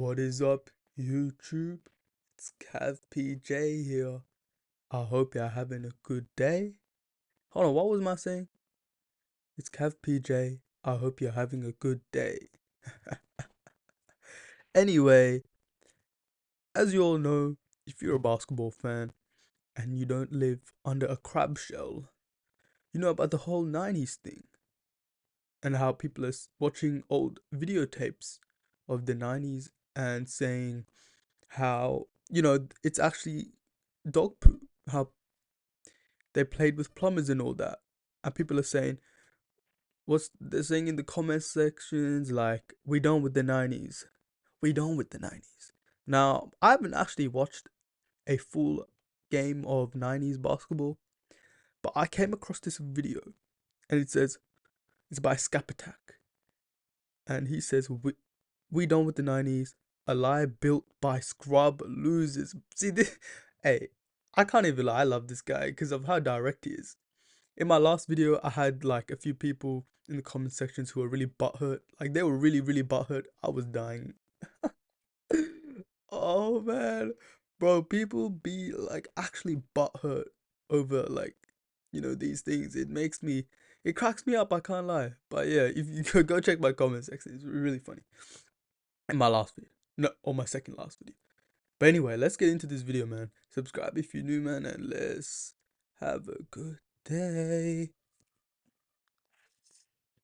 What is up, YouTube? It's Cav PJ here. I hope you're having a good day. Hold on, what was my saying? It's Cav PJ. I hope you're having a good day. Anyway, as you all know, if you're a basketball fan and you don't live under a crab shell, you know about the whole 90s thing and how people are watching old videotapes of the 90s and saying how, it's actually dog poo, how they played with plumbers and all that. And people are saying, what's they're saying in the comment sections, like, we done with the 90s. We done with the 90s. Now, I haven't actually watched a full game of 90s basketball, but I came across this video and it says, it's by Scap Attack. And he says, we done with the 90s. A lie built by scrub losers. See, this, hey, I can't even lie. I love this guy because of how direct he is. In my last video, I had like a few people in the comment sections who were really butthurt. Like they were really, really butthurt. I was dying. Oh man, bro, people be like actually butthurt over like these things. It cracks me up. I can't lie. But yeah, if you go check my comment section, it's really funny. In my last video, no, or my second last video. But anyway, let's get into this video, man. Subscribe if you're new, man, and let's have a good day.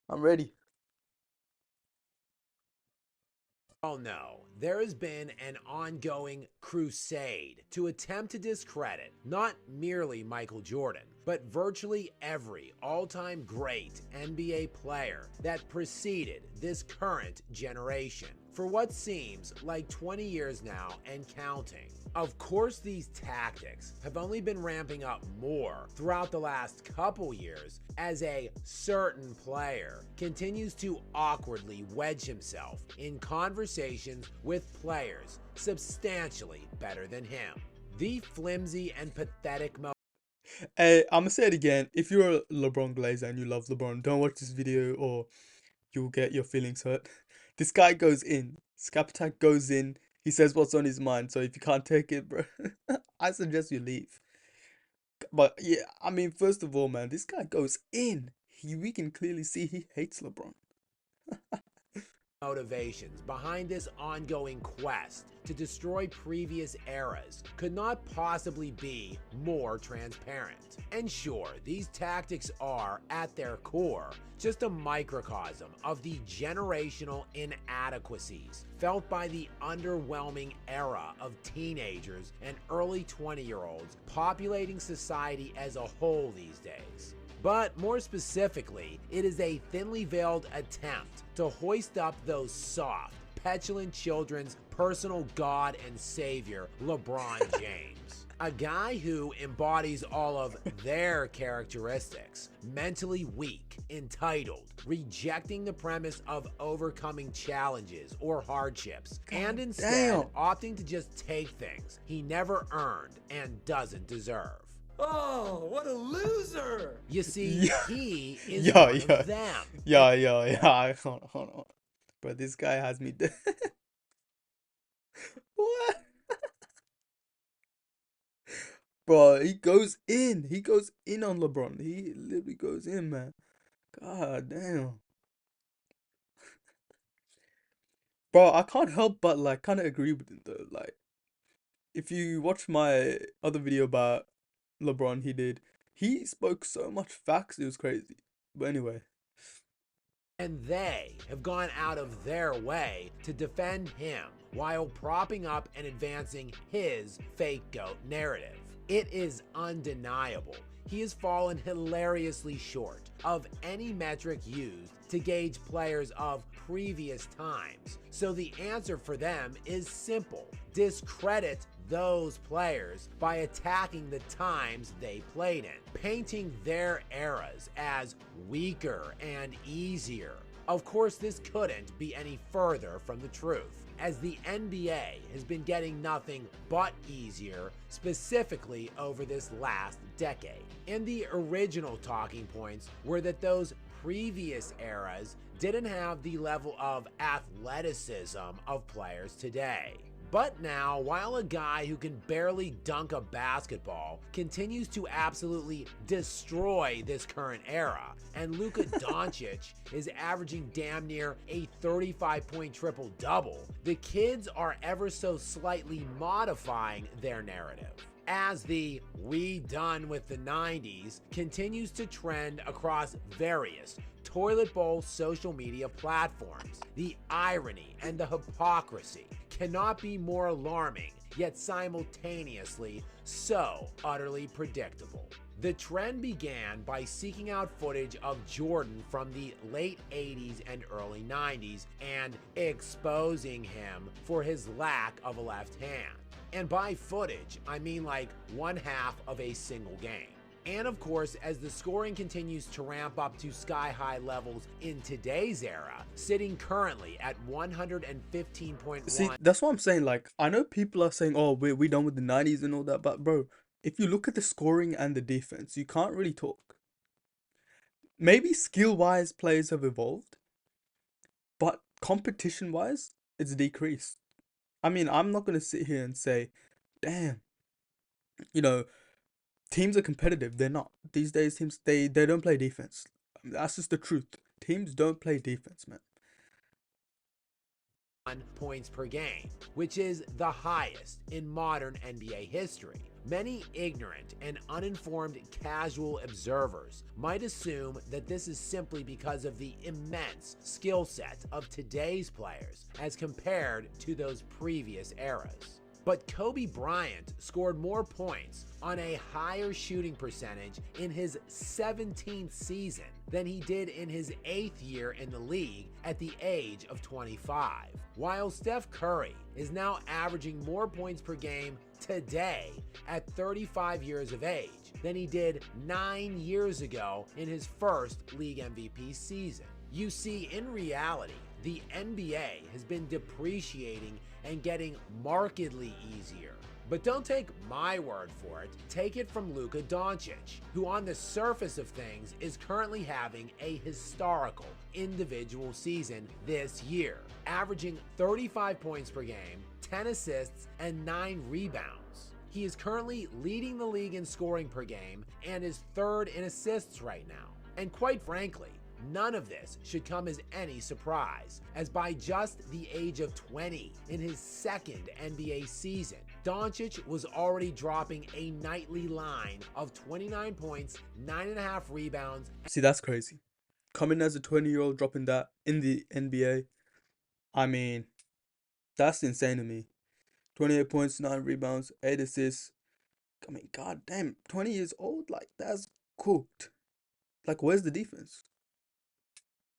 I'm ready. Oh no, there has been an ongoing crusade to attempt to discredit not merely Michael Jordan, but virtually every all-time great NBA player that preceded this current generation for what seems like 20 years now and counting. Of course, these tactics have only been ramping up more throughout the last couple years as a certain player continues to awkwardly wedge himself in conversations with players substantially better than him. The flimsy and pathetic Hey, I'm gonna say it again. If you're a LeBron Glazer and you love LeBron, don't watch this video or you'll get your feelings hurt. This guy goes in. Scap Attack goes in. He says what's on his mind. So if you can't take it, bro, I suggest you leave. But yeah, I mean, first of all, man, this guy goes in. We can clearly see he hates LeBron. motivations behind this ongoing quest to destroy previous eras could not possibly be more transparent. And sure, these tactics are, at their core, just a microcosm of the generational inadequacies felt by the underwhelming era of teenagers and early 20-year-olds populating society as a whole these days. But more specifically, it is a thinly veiled attempt to hoist up those soft, petulant children's personal god and savior, LeBron James. A guy who embodies all of their characteristics: mentally weak, entitled, rejecting the premise of overcoming challenges or hardships, and instead opting to just take things he never earned and doesn't deserve. Oh, what a loser! You see, Yeah. he is Yeah, one yeah. of them. Yeah. Hold on. But this guy has me dead. What? Bro, he goes in. He goes in on LeBron. He literally goes in, man. God damn. Bro, I can't help but like kind of agree with him though. Like, if you watch my other video about LeBron, he spoke so much facts. It was crazy. But anyway, And they have gone out of their way to defend him while propping up and advancing his fake GOAT narrative. It is undeniable he has fallen hilariously short of any metric used to gauge players of previous times. So the answer for them is simple: discredit those players by attacking the times they played in, painting their eras as weaker and easier. Of course, this couldn't be any further from the truth, as the NBA has been getting nothing but easier, specifically over this last decade. And the original talking points were that those previous eras didn't have the level of athleticism of players today. But now, while a guy who can barely dunk a basketball continues to absolutely destroy this current era, and Luka Doncic is averaging damn near a 35-point triple-double, the kids are ever so slightly modifying their narrative, as the "we done with the 90s" continues to trend across various toilet bowl social media platforms. The irony and the hypocrisy cannot be more alarming, yet simultaneously so utterly predictable. The trend began by seeking out footage of Jordan from the late 80s and early 90s and exposing him for his lack of a left hand. And by footage, I mean like one half of a single game. And of course, as the scoring continues to ramp up to sky-high levels in today's era, sitting currently at 115.1. See, that's what I'm saying. Like, I know people are saying, "Oh, we done with the 90s and all that," but bro, if you look at the scoring and the defense, you can't really talk. Maybe skill-wise, players have evolved, but competition-wise, it's decreased. I mean, I'm not gonna sit here and say, "Damn, you know, teams are competitive." They're not. These days, teams they don't play defense. That's just the truth. Teams don't play defense, man. Points per game, which is the highest in modern NBA history. Many ignorant and uninformed casual observers might assume that this is simply because of the immense skill set of today's players as compared to those previous eras. But Kobe Bryant scored more points on a higher shooting percentage in his 17th season than he did in his 8th year in the league at the age of 25. While Steph Curry is now averaging more points per game today at 35 years of age than he did 9 years ago in his first league MVP season. You see, in reality, the NBA has been depreciating and getting markedly easier. But don't take my word for it, take it from Luka Doncic, who on the surface of things is currently having a historical individual season this year, averaging 35 points per game, 10 assists, and 9 rebounds. He is currently leading the league in scoring per game and is third in assists right now. And quite frankly, none of this should come as any surprise, as by just the age of 20 in his second NBA season, Doncic was already dropping a nightly line of 29 points, 9.5 rebounds. See, that's crazy. Coming as a 20-year-old, dropping that in the NBA, I mean, that's insane to me. 28 points, 9 rebounds, 8 assists. I mean, god damn, 20 years old? Like, that's cooked. Like, where's the defense?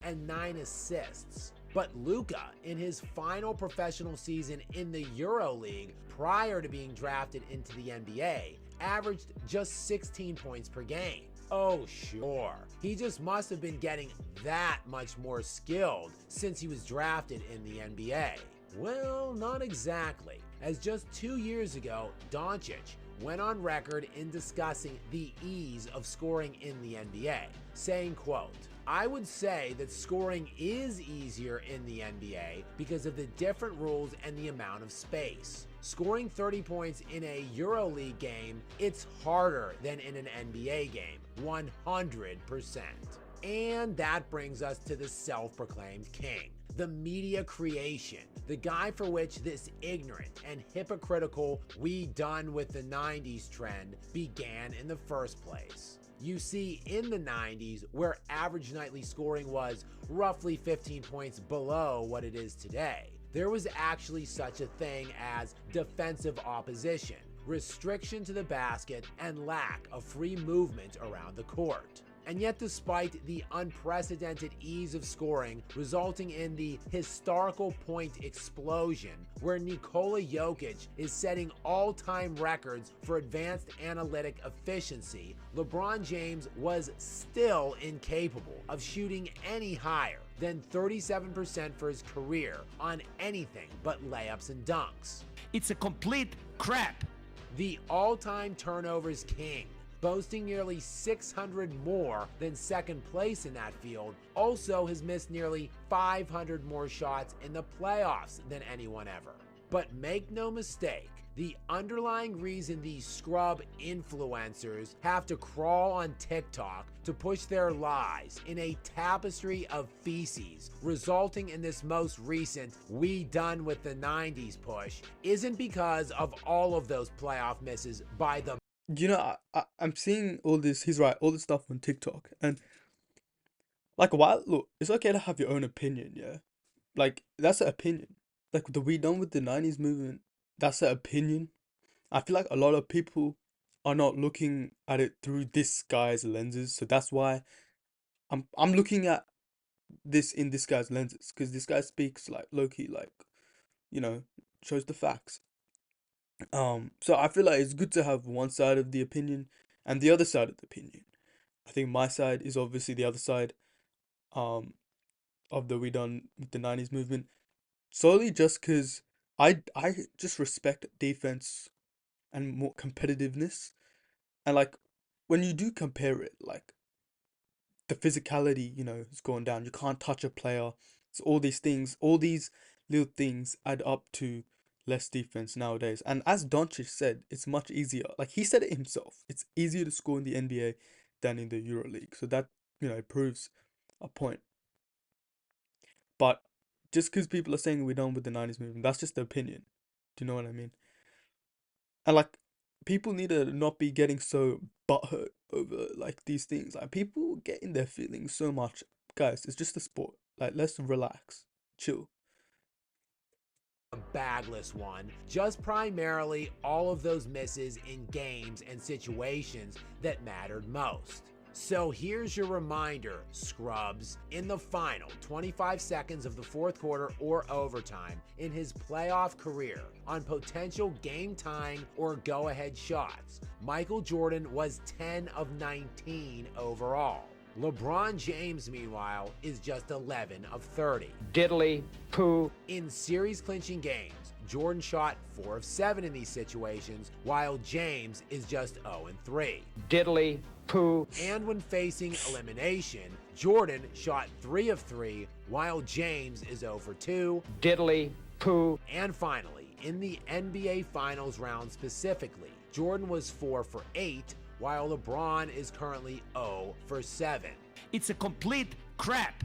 And 9 assists. But Luka, in his final professional season in the EuroLeague prior to being drafted into the NBA, averaged just 16 points per game. Oh sure, he just must have been getting that much more skilled since he was drafted in the NBA. Well, not exactly, as just 2 years ago, Doncic went on record in discussing the ease of scoring in the NBA, saying, quote, "I would say that scoring is easier in the NBA because of the different rules and the amount of space. Scoring 30 points in a EuroLeague game, it's harder than in an NBA game, 100%. And that brings us to the self-proclaimed king, the media creation, the guy for which this ignorant and hypocritical "we done with the 90s" trend began in the first place. You see, in the 90s, where average nightly scoring was roughly 15 points below what it is today, there was actually such a thing as defensive opposition, restriction to the basket, and lack of free movement around the court. And yet, despite the unprecedented ease of scoring resulting in the historical point explosion, where Nikola Jokic is setting all-time records for advanced analytic efficiency, LeBron James was still incapable of shooting any higher than 37% for his career on anything but layups and dunks. It's a complete crap. The all-time turnovers king, boasting nearly 600 more than second place in that field, also has missed nearly 500 more shots in the playoffs than anyone ever. But make no mistake, the underlying reason these scrub influencers have to crawl on TikTok to push their lies in a tapestry of feces, resulting in this most recent "we done with the 90s" push, isn't because of all of those playoff misses by the I'm seeing all this. He's right, all this stuff on TikTok, and like, while look, it's okay to have your own opinion, yeah. Like, that's an opinion. Like the "we done with the 90s" movement, that's an opinion. I feel like a lot of people are not looking at it through this guy's lenses, so that's why I'm looking at this in this guy's lenses, because this guy speaks like low key, like, you know, shows the facts. So I feel like it's good to have one side of the opinion and the other side of the opinion. I think my side is obviously the other side, um, of the "we done with the 90s" movement, solely just because I just respect defense and more competitiveness, and like when you do compare it, like the physicality, has gone down. You can't touch a player. So all these things, all these little things add up to less defense nowadays. And as Doncic said, it's much easier. Like he said it himself, it's easier to score in the NBA than in the EuroLeague. So that, it proves a point. But just because people are saying we're done with the 90s movement, that's just the opinion. Do you know what I mean? And like, people need to not be getting so butthurt over like these things. Like, people get in their feelings so much. Guys, it's just a sport. Like, let's relax, chill. bagless one, just primarily all of those misses in games and situations that mattered most. So here's your reminder, scrubs. In the final 25 seconds of the fourth quarter or overtime in his playoff career, on potential game-tying or go-ahead shots, Michael Jordan was 10 of 19 overall. LeBron James, meanwhile, is just 11 of 30. Diddly poo. In series-clinching games, Jordan shot 4 of 7 in these situations, while James is just 0 and 3. Diddly poo. And when facing elimination, Jordan shot 3 of 3, while James is 0 for 2. Diddly poo. And finally, in the NBA Finals round specifically, Jordan was 4 for 8, while LeBron is currently 0 for 7. It's a complete crap.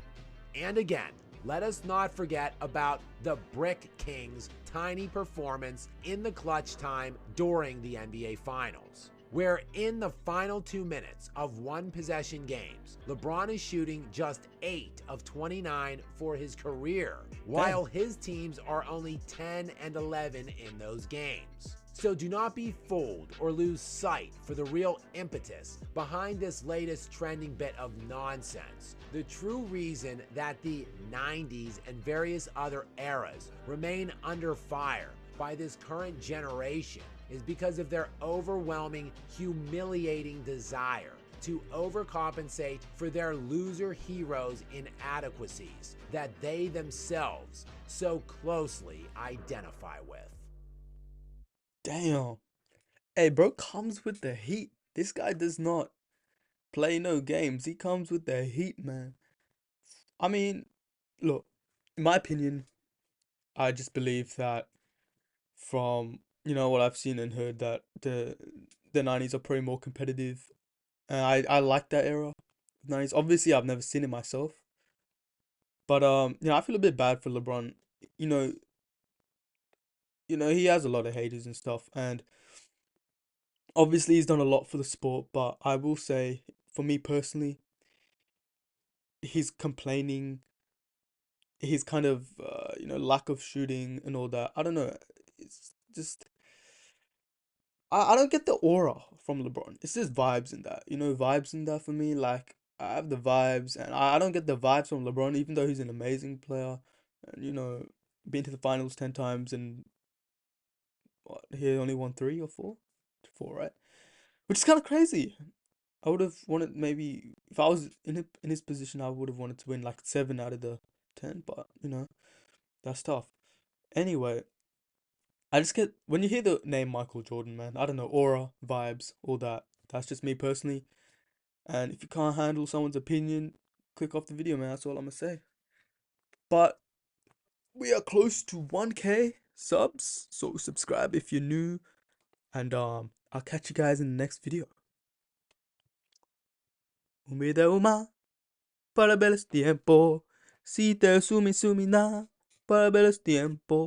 And again, let us not forget about the Brick King's tiny performance in the clutch time during the NBA Finals, where in the final 2 minutes of one-possession games, LeBron is shooting just 8 of 29 for his career, while his teams are only 10 and 11 in those games. So do not be fooled or lose sight for the real impetus behind this latest trending bit of nonsense. The true reason that the 90s and various other eras remain under fire by this current generation is because of their overwhelming, humiliating desire to overcompensate for their loser heroes' inadequacies that they themselves so closely identify with. Damn. Hey, bro comes with the heat. This guy does not play no games. He comes with the heat, man. I mean, look, in my opinion, I just believe that from, what I've seen and heard, that the 90s are probably more competitive. And I like that era. 90s. Obviously, I've never seen it myself. But I feel a bit bad for LeBron. You know, he has a lot of haters and stuff, and obviously he's done a lot for the sport, but I will say, for me personally, he's complaining, his kind of lack of shooting and all that. I don't know. It's just I don't get the aura from LeBron. It's just vibes in that. Vibes in that for me. Like, I have the vibes, and I don't get the vibes from LeBron, even though he's an amazing player, and been to the finals 10 times, and what, he only won 3 or 4? 4, right? Which is kind of crazy. I would have wanted, maybe if I was in his position, I would have wanted to win like 7 out of the 10, but that's tough. Anyway, I just get, when you hear the name Michael Jordan, man, I don't know, aura, vibes, all that. That's just me personally. And if you can't handle someone's opinion, click off the video, man. That's all I'm gonna say. But we are close to 1K subs, so subscribe if you're new. And I'll catch you guys in the next video. Umida uma, para belos tiempo. Si te sumi sumi na, para belos tiempo.